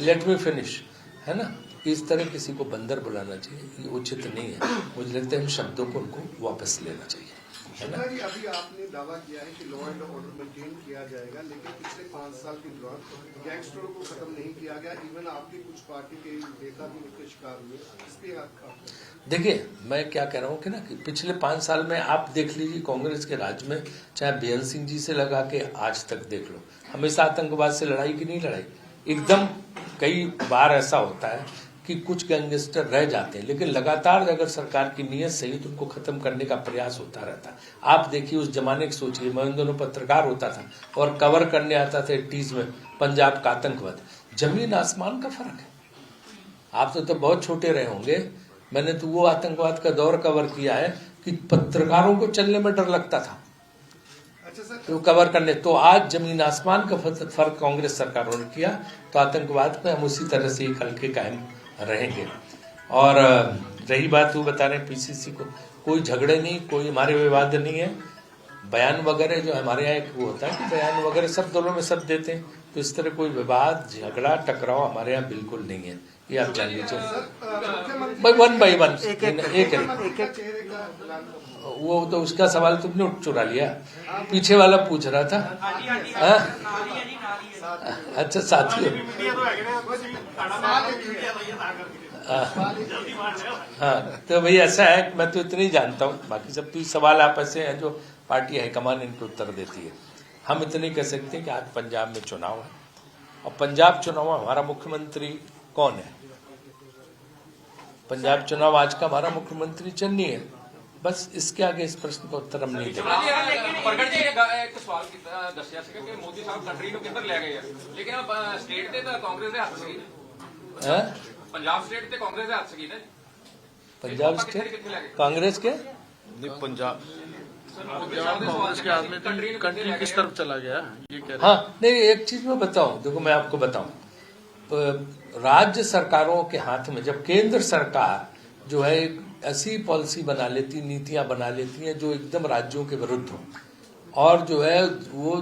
let me finish, है ना, इस तरह किसी को बंदर बुलाना चाहिए, ये उचित नहीं है। मुझे लगता है इन शब्दों को उनको वापस लेना चाहिए, है ना। जी, अभी आपने दावा किया है कि लॉ एंड ऑर्डर मेंटेन किया जाएगा, लेकिन पिछले 5 साल के दौरान गैंगस्टरों को खत्म नहीं किया गया। इवन आपकी कुछ पार्टी के नेता भी उनके शिकार हुए। इस पे आपका देखिए, मैं क्या कह रहा हूँ कि ना कि पिछले 5 साल में आप देख लीजिए कांग्रेस के राज में, चाहे बेअंत सिंह जी से लगा के आज तक देख लो, हमेशा आतंकवाद से लड़ाई की नहीं लड़ाई। एकदम कई बार ऐसा होता है कि कुछ गैंगस्टर रह जाते हैं, लेकिन लगातार अगर सरकार की नीयत सही तो उनको खत्म करने का प्रयास होता रहता है। आप देखिए उस जमाने की सोचिए, मैं उन दोनों पत्रकार होता था और कवर करने आता था 80s में पंजाब का आतंकवाद। जमीन आसमान का फर्क है। आप तो बहुत छोटे रहे होंगे, मैंने तो वो आतंकवाद का दौर कवर किया है कि पत्रकारों को चलने में डर लगता था तो कवर करने। तो आज जमीन आसमान का फर्क कांग्रेस सरकारों ने किया, तो आतंकवाद में हम उसी तरह से एक हल्के कायम रहेंगे। और रही बात वो बता रहे पीसीसी को, कोई झगड़े नहीं, कोई हमारे विवाद नहीं है। बयान वगैरह जो हमारे यहाँ एक वो होता है कि बयान वगैरह सब दलों में सब देते हैं, तो इस तरह कोई विवाद, झगड़ा, टकराव हमारे यहाँ बिल्कुल नहीं है, ये आप जान लीजिए। वन बाई वन एक वो तो उसका सवाल तुमने चुरा लिया, पीछे वाला पूछ रहा था। अच्छा साथी, हाँ तो भाई ऐसा है, मैं तो इतना ही जानता हूँ, बाकी सब तो सवाल आप ऐसे हैं जो पार्टी हाईकमान इनको उत्तर देती है। हम इतने कह सकते हैं कि आज पंजाब में चुनाव है और पंजाब चुनाव हमारा मुख्यमंत्री कौन है? पंजाब चुनाव आज का हमारा मुख्यमंत्री चन्नी है। बस इसके आगे इस प्रश्न का उत्तर हम नहीं देंगे। ਪ੍ਰਗਟ ਜੀ ਨੇ ਇੱਕ ਸਵਾਲ ਕੀਤਾ ਦੱਸਿਆ ਸੀਗਾ ਕਿ ਮੋਦੀ ਸਾਹਿਬ ਕੰਟਰੀ ਨੂੰ ਕਿੱਧਰ ਲੈ ਗਏ ਆ, ਲੇਕਿਨ ਸਟੇਟ ਤੇ ਤਾਂ ਕਾਂਗਰਸ ਦੇ ਹੱਥ ਸੀ। हैं? ਪੰਜਾਬ ਸਟੇਟ ਤੇ ਕਾਂਗਰਸ ਦੇ ਹੱਥ ਸੀ ਨਾ। पंजाब स्टेट कांग्रेस के नहीं पंजाब कांग्रेस के हाथ में कंट्री किस तरफ चला गया ये कह रहे हाँ नहीं, एक चीज मैं बताऊं, देखो मैं आपको बताऊं, राज्य सरकारों के हाथ में जब केंद्र सरकार जो है एक ऐसी पॉलिसी बना लेती, नीतियां बना लेती हैं जो एकदम राज्यों के विरुद्ध हो और जो है वो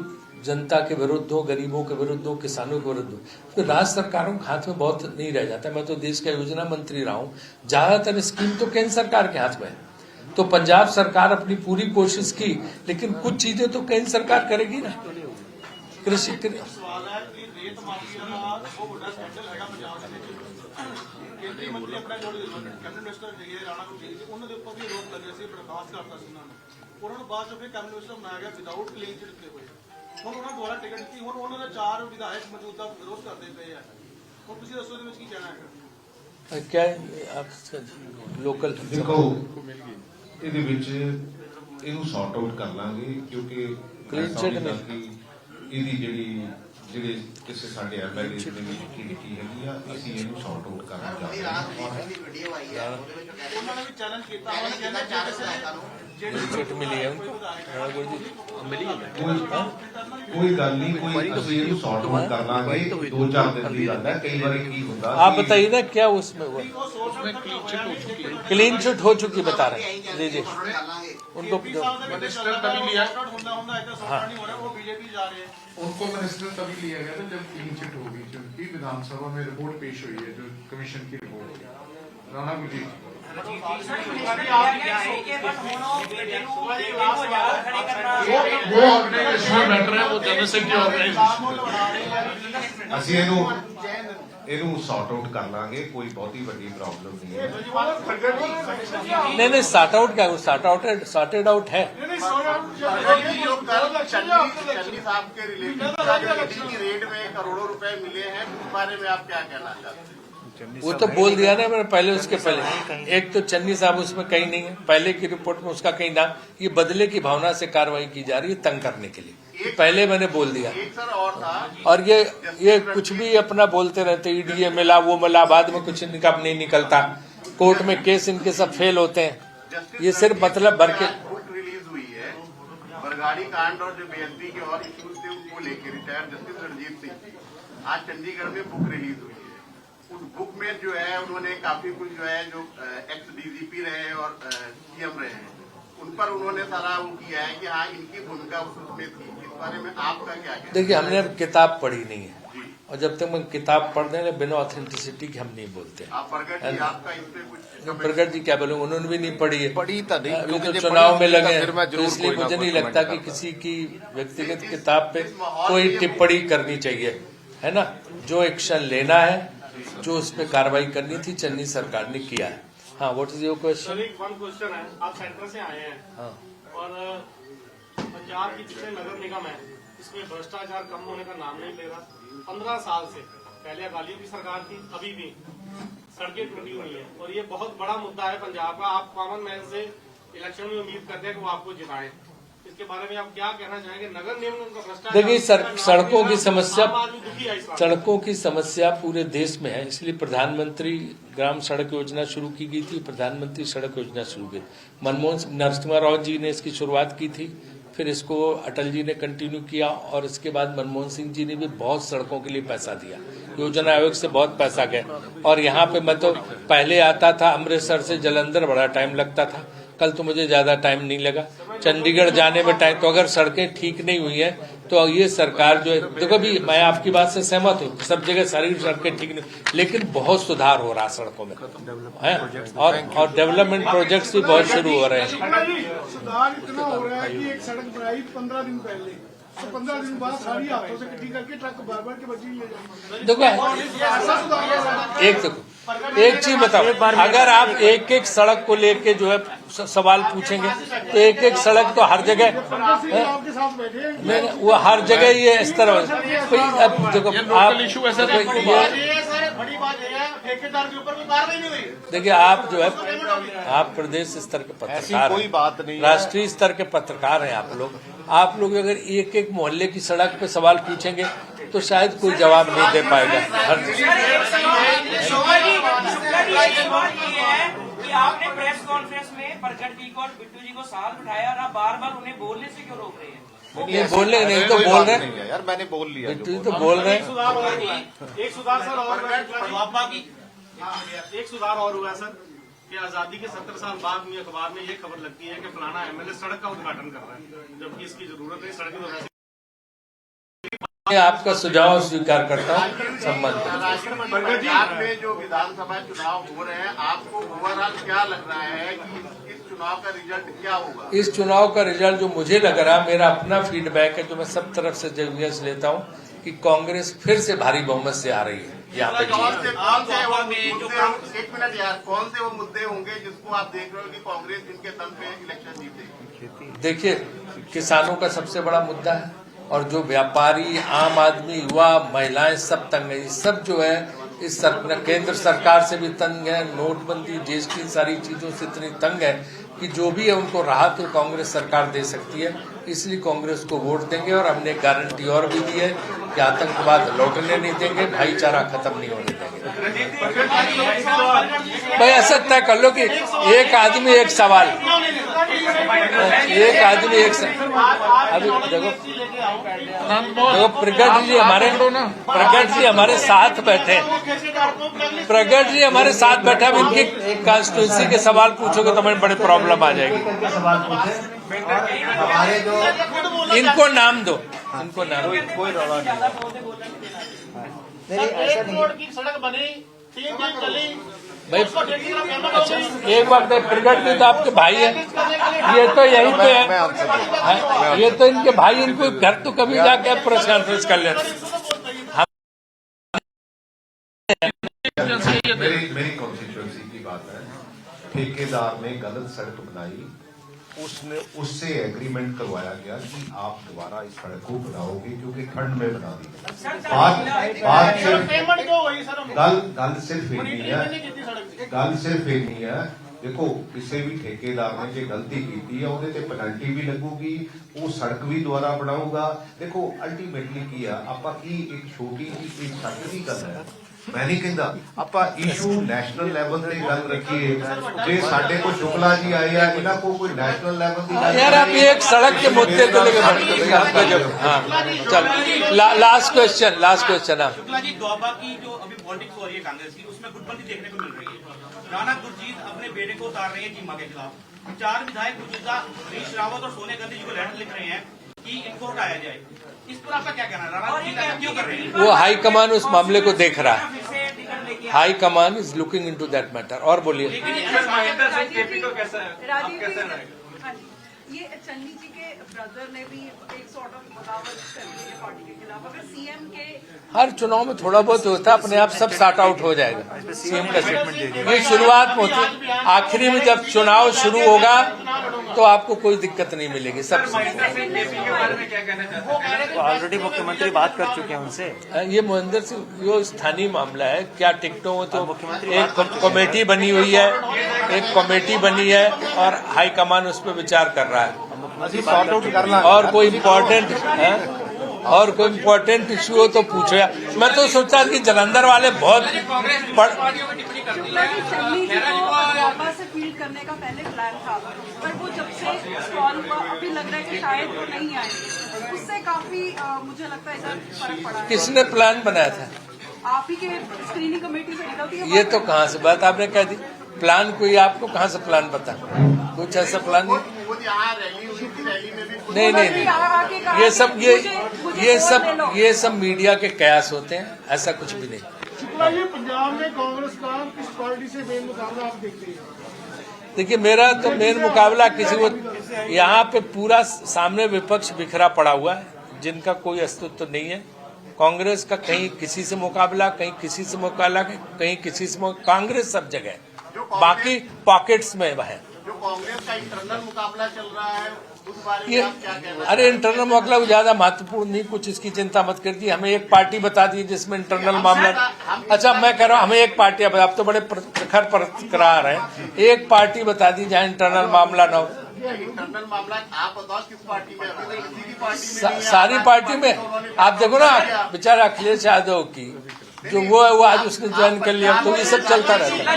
जनता के विरुद्ध हो, गरीबों के विरुद्ध हो, किसानों के विरुद्ध हो, तो राज्य सरकारों के हाथ में बहुत नहीं रह जाता। मैं तो देश का योजना मंत्री रहा हूं, ज्यादातर स्कीम तो केंद्र सरकार के हाथ में है। तो पंजाब सरकार अपनी पूरी कोशिश की, लेकिन कुछ चीजें तो केंद्र सरकार करेगी ना। कृषि सवाल है कि रेत माफिया का बहुत बड़ा स्कैंडल है पंजाब ਦੇ ਵਿੱਚ। ਕੇਂਦਰੀ ਮੰਤਰੀ ਆਪਣਾ ਜੋ ਕੈਬਨਿਟ ਮਿਨਿਸਟਰ ਹੈਗੇ ਰਾਣਾ ਗੁਰਜੀਤ ਸਿੰਘ, ਉਹਨਾਂ ਦੇ ਉੱਪਰ ਵੀ ਰੋਕ ਲੱਗਿਆ ਸੀ, ਬਰਖਾਸਤ ਕਰਤਾ ਸੀ ਉਹਨਾਂ ਨੂੰ ਬਾਅਦ ਚੋਂ ਫਿਰ ਕੈਬਨਿਟ ਮਿਨਿਸਟਰ ਬਣਾਇਆ ਗਿਆ ਵਿਦਆਊਟ ਕਲੀਨ ਚਿੱਟ ਦਿੱਤੇ ਹੋਏ। ਹੁਣ ਉਹਨਾਂ ਦੁਆਰਾ ਟਿਕਟ ਦਿੱਤੀ, ਹੁਣ ਉਹਨਾਂ ਦੇ 4 ਵਿਧਾਇਕ ਮੌਜੂਦਾ ਵਿਰੋਧ ਕਰਦੇ ਪਏ ਆ। ਹੁਣ ਤੁਸੀਂ ਦੱਸੋ ਇਹਦੇ ਵਿੱਚ ਕੀ ਕਹਿਣਾ ਹੈ? क्या आप लोकल ਦੇਖੋ ਇਹਦੇ ਵਿੱਚ ਇਹਨੂੰ ਸੌਰਟ ਆਊਟ ਕਰ ਲਾਂਗੇ, ਕਿਉਂਕਿ Clean sheet ਸਮਝਦਾ ਕਿ ਇਹਦੀ ਜਿਹੜੇ ਕਿਸੇ ਸਾਡੇ ਐਮਐਲਏ ਦੇ ਵਿੱਚ ਕੀ ਹੈਗੀ ਆ, ਅਸੀਂ ਇਹਨੂੰ ਸੌਰਟ ਆਊਟ ਕਰਨਾ ਚਾਹੁੰਦੇ ਹਾਂ। ਉਹਨਾਂ ਨੇ ਵੀ ਚੈਲੰਜ ਕੀਤਾ, ਉਹਨਾਂ ਨੇ ਕਹਿੰਦਾ चिट मिली है उनको, मिली है। ਕੋਈ ਗੱਲ ਨਹੀਂ, ਕੋਈ ਅਸੀਂ ਇਹਨੂੰ ਸੌਰਟ ਆਊਟ ਕਰ ਲਾਂਗੇ। 2-4 ਦਿਨ ਦੀ ਗੱਲ ਹੈ। ਕਈ ਵਾਰੀ ਕੀ ਹੁੰਦਾ आप बताइए ना क्या उसमें हुआ? क्लीन चिट हो चुकी बता रहे हैं। जी जी उनको मिनिस्टर तभी लिया ਹੁੰਦਾ ਇੱਕ ਸੌਰਾ ਨਹੀਂ ਹੋ ਰਿਹਾ, ਉਹ बीजेपी जा रहे हैं। उनको मिनिस्टर तभी लिया गया था जब क्लीन चिट होगी, क्योंकि विधानसभा में रिपोर्ट पेश हुई है जो कमीशन की रिपोर्ट राणा गुरजीत वो ऑर्गेनाइजेशनल मैटर है, वो जनसंघ की ऑर्गेनाइजेशन। ਅਸੀਂ ਇਹਨੂੰ ਸੌਰਟ ਆਊਟ ਕਰ ਲਾਂਗੇ। ਕੋਈ ਬਹੁਤੀ ਵੱਡੀ ਪ੍ਰੋਬਲਮ ਨਹੀਂ ਹੈ। नहीं सॉर्ट आउट क्या, सॉर्टेड आउट है। चन्नी साहब के रिलेटेड की रेट में करोड़ों रुपए मिले हैं, उस बारे में आप क्या कहना चाहते हैं? वो तो बोल दिया ना मैंने पहले, उसके पहले एक तो चन्नी साहब उसमें कहीं नहीं है, पहले की रिपोर्ट में उसका कहीं नाम, ये बदले की भावना से कार्रवाई की जा रही है तंग करने के लिए, पहले मैंने बोल दिया। एक सर और था, और ये कुछ भी अपना बोलते रहते, ईडीए मिला वो मिला, बाद में कुछ इनका नहीं निकलता, कोर्ट में केस इनके सब फेल होते हैं। ये सिर्फ मतलब भर के बुक रिलीज हुई है बरगाड़ी कांड और जो बेअदबी के और इश्यूज थे उनको लेकर, रिटायर्ड जस्टिस रणजीत सिंह आज चंडीगढ़ में बुक रिलीज हुई है। उस बुक में जो है उन्होंने काफी कुछ जो है जो एक्स डीजीपी रहे और सीएम रहे हैं उन पर उन्होंने सारा वो किया है कि हाँ इनकी भूमिका उसमें थी। इस बारे में आपका क्या कहना? देखिए हमने अब किताब पढ़ी नहीं है, और जब तक हम किताब पढ़ दें बिना ऑथेंटिसिटी के हम नहीं बोलते। आप प्रगट जी आपका इस पे कुछ प्रगट जी क्या बोले, उन्होंने भी नहीं पढ़ी है। पढ़ी तो नहीं, अभी क्योंकि तो जब चुनाव में पढ़ी लगे फिर मैं हैं, तो जरूर इसलिए कोई ना मुझे कोई नहीं लगता comment कि करूंगा। किसी की व्यक्तिगत किताब पे कोई टिप्पणी करनी चाहिए, है ना। जो एक्शन लेना है, जो उस पर कार्रवाई करनी थी, चन्नी सरकार ने किया है। हाँ, what is your question? Sir एक वन क्वेश्चन है, आप सेंटर से आए हैं हाँ और पंजाब की जितने नगर निगम है इसमें भ्रष्टाचार कम होने का नाम नहीं ले रहा। 15 साल से, पहले अकालियों की सरकार थी, अभी भी सड़कें टूटी हुई हैं और ये बहुत बड़ा मुद्दा है पंजाब का। आप कॉमन मैन से इलेक्शन में उम्मीद करते हैं कि वो आपको जिताएं, इसके बारे में आप क्या कहना चाहेंगे? नगर निगम का भ्रष्टाचार, देखिए सड़कों की समस्या, आम आदमी दुखी है इस बात से। सड़कों की समस्या पूरे देश में है, इसलिए प्रधानमंत्री ग्राम सड़क योजना शुरू की गई थी, प्रधानमंत्री सड़क योजना शुरू की। मनमोहन नरसिम्हा राव जी ने इसकी शुरुआत की थी, फिर इसको अटल जी ने कंटिन्यू किया, और इसके बाद मनमोहन सिंह जी ने भी बहुत सड़कों के लिए पैसा दिया, योजना आयोग से बहुत पैसा गया। और यहाँ पे मैं तो पहले आता था अमृतसर से जलंधर, बड़ा टाइम लगता था, कल तो मुझे ज्यादा टाइम नहीं लगा। चंडीगढ़ जाने में टाइम, तो अगर सड़कें ठीक नहीं हुई हैं तो ये सरकार जो है, देखो भी मैं आपकी बात से सहमत हूँ, सब जगह सारी सड़कें ठीक नहीं, लेकिन बहुत सुधार हो रहा सड़कों में है, और डेवलपमेंट प्रोजेक्ट्स भी बहुत शुरू हो रहे हैं। सुधार इतना हो रहा है कि एक सड़क बनाई 15 दिन पहले, तो 15 दिन बाद सारी हाथों से इकट्ठी करके ट्रक बार-बार के बच्चे ले जाएंगे। देखो ऐसा सुधार हो रहा है। एक चीज बताओ, अगर आप एक एक सड़क को लेके जो है सवाल पूछेंगे तो एक एक सड़क तो हर जगह आपके साथ बैठे नहीं, वो हर जगह ये इस तरह। अब देखो आप इशू ऐसा बड़ी बात यह है ठेकेदार के ऊपर कोई कार्रवाई नहीं हुई। देखिए, आप जो है आप प्रदेश स्तर के पत्रकार कोई हैं, बात नहीं है। राष्ट्रीय स्तर के पत्रकार हैं आप लोग अगर एक एक मोहल्ले की सड़क पे सवाल पूछेंगे तो शायद कोई जवाब नहीं दे पाएगा। हर कि आपने प्रेस कॉन्फ्रेंस में प्रगट जी को और बिट्टू जी को साथ बिठाया और आप बार बार उन्हें बोलने से क्यों रोक रहे हैं? नहीं बोलने नहीं तो बोल रहे नहीं है यार, मैंने बोल लिया। बिट्टू जी तो बोल रहे हैं। एक सुधार सर और एक सुधार और हुआ सर कि आजादी के 70 साल बाद में अखबार में ये खबर लगती है कि फलाना एमएलए सड़क का उद्घाटन कर रहा है, जबकि इसकी जरूरत नहीं। सड़क तो वैसे मैं आपका सुझाव स्वीकार करता हूँ। सम्मान पंजाब में जो विधानसभा चुनाव हो रहे हैं, आपको ओवरऑल क्या लग रहा है कि इस चुनाव का रिजल्ट क्या होगा? इस चुनाव का रिजल्ट जो मुझे लग रहा है, मेरा अपना फीडबैक है जो मैं सब तरफ से जरूरत लेता हूँ कि कांग्रेस फिर से भारी बहुमत से आ रही है यहाँ पे। एक मिनट यार, कौन से वो मुद्दे होंगे जिसको आप देख रहे हो कि कांग्रेस जिनके दम पे इलेक्शन जीतेगी? देखिए, किसानों का सबसे बड़ा मुद्दा है और जो व्यापारी, आम आदमी, युवा, महिलाएं सब तंग है। सब जो है इस केंद्र सरकार से भी तंग है, नोटबंदी, जीएसटी, सारी चीजों से इतनी तंग है कि जो भी है उनको राहत तो कांग्रेस सरकार दे सकती है। इसलिए कांग्रेस को वोट देंगे और हमने गारंटी और भी दी है कि आतंकवाद लौटने नहीं देंगे, भाईचारा खत्म नहीं होने देंगे। भाई ऐसा तय कर लो कि एक आदमी एक सवाल, एक आदमी एक अभी देखो प्रगट जी हमारे साथ बैठे, प्रगट जी हमारे साथ बैठे। अब इनकी कॉन्स्टिट्यूंसी के सवाल पूछोगे तो हमें बड़ी प्रॉब्लम आ जाएगी। इनको नाम दो, इनको नाम दो। कोई रौला नहीं। रोड की सड़क बनी, 3 दिन चली भाई अच्छा, एक बात है, प्रगट जी तो आपके भाई है, ये तो यहीं पे है, ये तो इनके भाई, इनको घर तो कभी जाके प्रेस कॉन्फ्रेंस कर लेना। मेरी कॉन्स्टिट्यूंसी की बात है, ठेकेदार ने गलत सड़क बनाई, उससे एग्रीमेंट करवाया गया कि आप दोबारा इस सड़क को बनाओगे क्योंकि खंड में बना दी। बात सिर्फ एक नहीं है, गल सिर्फ एक नहीं है। देखो, किसी भी ठेकेदार ने जो गलती की है ਉਹਦੇ ਤੇ पेनल्टी भी लगूगी, वो सड़क भी दोबारा बनाऊगा। देखो अल्टीमेटली की है, ਆਪਾਂ की एक छोटी जी एक सड़क की गल है, मैं नहीं कहता ਆਪਾਂ इशू नैशनल लैवल ਤੇ गल रखिए। जे साडे को शुक्ला जी आए हैं, इन्हों को कोई नैशनल लैवल की यार आप एक सड़क के मुद्दे को लेकर हाँ, लास्ट क्वेश्चन। शुक्ला जी, दुआबा की जो अभी पॉलिटिक्स हो रही है कांग्रेस की, उसमें गुटबंदी देखने को मिल रही है। राणा गुरजीत अपने बेटे को उतार रहे हैं चीमा के खिलाफ। 4 विधायक मौजूदा हरीश रावत और सोनिया गांधी जी को लेटर लिख रहे हैं कि इनको हटाया जाए। इस पर आपका क्या कहना है? राणा गुरजीत ऐसा क्यों कर रहे हैं? वो हाईकमान उस मामले को देख रहा है, high command is looking into that matter. और बोलिए। ये चन्नी जी के ब्रदर ने भी एक सॉर्ट ऑफ बगावत कर दी है पार्टी के खिलाफ। अगर सीएम के हर चुनाव में थोड़ा बहुत होता है, अपने आप सब सॉर्ट आउट हो जाएगा। सीएम का स्टेटमेंट ये शुरुआत में होती है, आखिरी में जब चुनाव शुरू होगा तो आपको कोई दिक्कत नहीं मिलेगी। सब ऑलरेडी मुख्यमंत्री बात कर चुके हैं उनसे। ये महेंद्र सिंह यो स्थानीय मामला है, क्या टिकटों में तो एक कमेटी बनी हुई है, और हाईकमान उस पर विचार कर रहा है। और कोई इम्पोर्टेंट इश्यू हो तो पूछो। मैं तो सोचता कि जलंधर वाले बहुत चन्नी जी को दुआबा से फील्ड करने का पहले प्लान था, पर वो जब से स्टॉल हुआ अभी लग रहा है कि शायद वो नहीं आएंगे। उससे काफी मुझे लगता है इधर फर्क पड़ा है। किसने प्लान बनाया था? आप ही के स्क्रीनिंग कमेटी से निकलती है। ये तो कहाँ से बात आपने कह दी? प्लान कोई आपको कहाँ से प्लान पता? कुछ ऐसा प्लान नहीं। ये सब मीडिया के कयास होते हैं, ऐसा कुछ भी नहीं। शुक्ला जी, पंजाब में कांग्रेस का किस पार्टी से मेन मुकाबला आप देखते हैं? देखिए, मेरा तो मेन मुकाबला किसी को, यहाँ पे पूरा सामने विपक्ष बिखरा पड़ा हुआ है जिनका कोई अस्तित्व नहीं है। कांग्रेस का कहीं किसी से मुकाबला, कहीं किसी से मुकाबला, कहीं किसी से कांग्रेस सब जगह, बाकी पॉकेट्स में है। कांग्रेस का इंटरनल मुकाबला चल रहा है, उस बारे में ये आप क्या कहना अरे इंटरनल मामला ज्यादा महत्वपूर्ण नहीं, कुछ इसकी चिंता मत करिए। हमें एक पार्टी बता दी जिसमें इंटरनल मामला। अच्छा मैं कह रहा हूँ हमें एक पार्टी, अब आप तो बड़े प्रखर प्रतिक्रिया हैं, एक पार्टी बता दी जहाँ इंटरनल मामला न हो। इंटरनल मामला आप बताओ किस पार्टी में? अभी तो किसी की पार्टी में नहीं है। सारी पार्टी में आप देखो ना, बेचारा अखिलेश यादव की जो वो है वो आज उसने ज्वाइन कर लिया, तो ये सब चलता रहता है।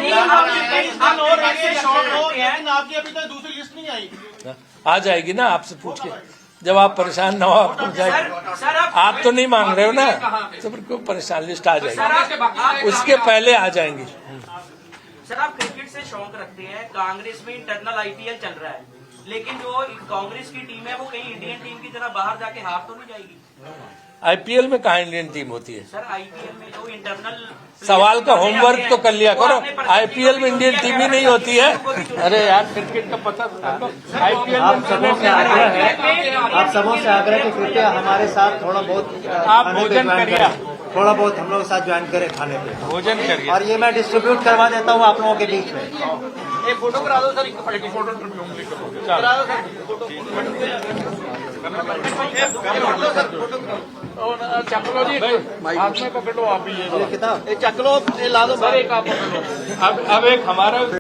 आपकी अभी तक दूसरी लिस्ट नहीं आई। आ जाएगी ना, आपसे पूछ के, जब आप परेशान ना हो आपको जाएगी। आप तो नहीं मांग रहे हो ना, तो फिर क्यों परेशान, लिस्ट आ जाएगी, उसके पहले आ जाएंगी। सर आप क्रिकेट से शौक रखते हैं, कांग्रेस में इंटरनल आईपीएल चल रहा है, लेकिन जो कांग्रेस की टीम है वो कहीं इंडियन टीम की तरह बाहर जाके हार तो नहीं जाएगी? आईपीएल में कहाँ इंडियन टीम होती है? सर आईपीएल में जो इंटरनल सवाल का होमवर्क तो कर लिया करो। आईपीएल में इंडियन टीम ही नहीं होती है। अरे यार क्रिकेट का पता आईपीएल आप सबों से आग्रह है, आप सबों से आग्रह कि कृपया हमारे साथ थोड़ा बहुत आप भोजन करिए, थोड़ा बहुत हम लोग साथ ज्वाइन करें खाने पे, भोजन करिए। और ये मैं डिस्ट्रीब्यूट करवा देता हूँ आप लोगों के बीच में। एक फोटो करा दो सर, एक फोटो करा दो सर, चक लो जी, हाथ में पकड़ लो आप ही ये किताब चक लो, ये ला दो सर, एक आप पकड़ लो। अब एक हमारा